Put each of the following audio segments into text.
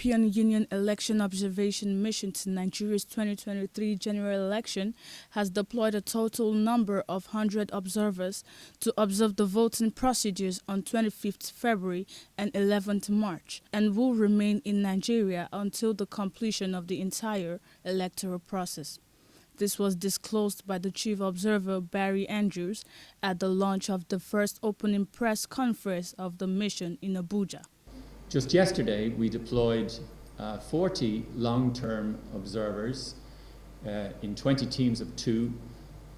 European Union Election Observation Mission to Nigeria's 2023 general election has deployed a total number of 100 observers to observe the voting procedures on 25th February and 11th March, and will remain in Nigeria until the completion of the entire electoral process. This was disclosed by the Chief Observer Barry Andrews at the launch of the first opening press conference of the mission in Abuja. Just yesterday, we deployed 40 long-term observers in 20 teams of 2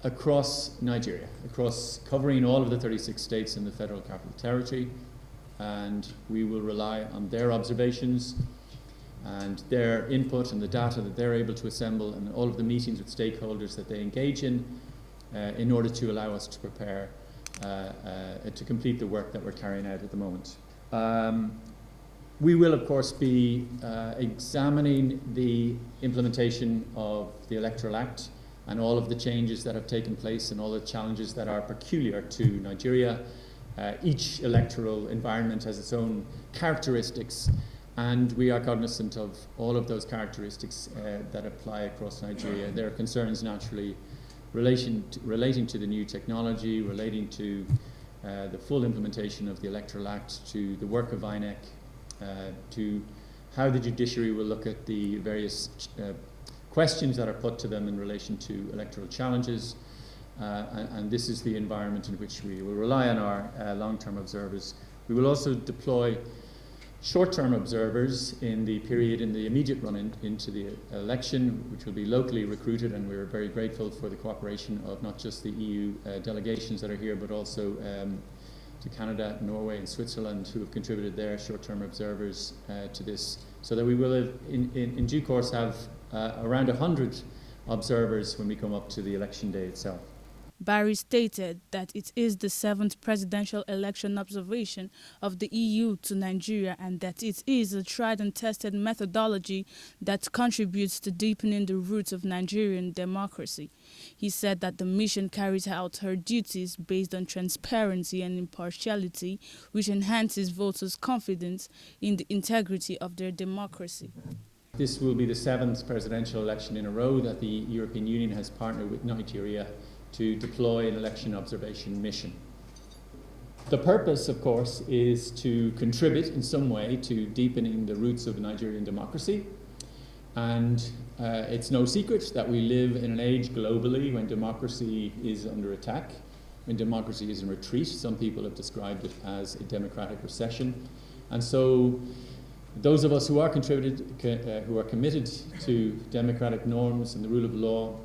across Nigeria, covering all of the 36 states in the Federal Capital Territory, and we will rely on their observations and their input and the data that they're able to assemble and all of the meetings with stakeholders that they engage in order to allow us to prepare to complete the work that we're carrying out at the moment. We will, of course, be examining the implementation of the Electoral Act and all of the changes that have taken place and all the challenges that are peculiar to Nigeria. Each electoral environment has its own characteristics, and we are cognizant of all of those characteristics that apply across Nigeria. There are concerns, naturally, relating to the new technology, relating to the full implementation of the Electoral Act, to the work of INEC, to how the judiciary will look at the various questions that are put to them in relation to electoral challenges. And this is the environment in which we will rely on our long-term observers. We will also deploy short-term observers in the immediate run into the election, which will be locally recruited, and we're very grateful for the cooperation of not just the EU delegations that are here, but also to Canada, Norway and Switzerland, who have contributed their short-term observers to this, so that we will in due course have around 100 observers when we come up to the election day itself. Barry stated that it is the 7th presidential election observation of the EU to Nigeria, and that it is a tried and tested methodology that contributes to deepening the roots of Nigerian democracy. He said that the mission carries out her duties based on transparency and impartiality, which enhances voters' confidence in the integrity of their democracy. This will be the 7th presidential election in a row that the European Union has partnered with Nigeria to deploy an election observation mission. The purpose, of course, is to contribute in some way to deepening the roots of Nigerian democracy. And it's no secret that we live in an age globally when democracy is under attack, when democracy is in retreat. Some people have described it as a democratic recession. And so those of us who are committed to democratic norms and the rule of law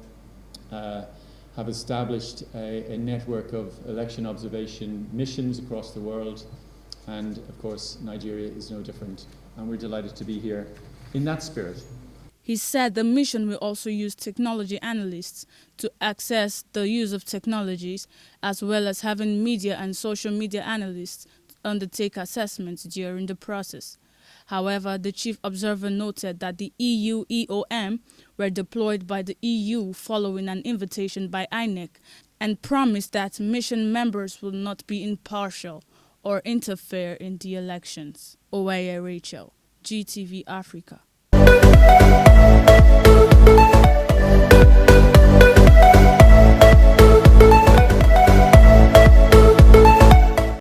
have established a network of election observation missions across the world, and of course Nigeria is no different, and we're delighted to be here in that spirit. He said the mission will also use technology analysts to access the use of technologies, as well as having media and social media analysts undertake assessments during the process. However, the chief observer noted that the EU EOM were deployed by the EU following an invitation by INEC, and promised that mission members will not be impartial or interfere in the elections. Oweye Rachel, GTV Africa.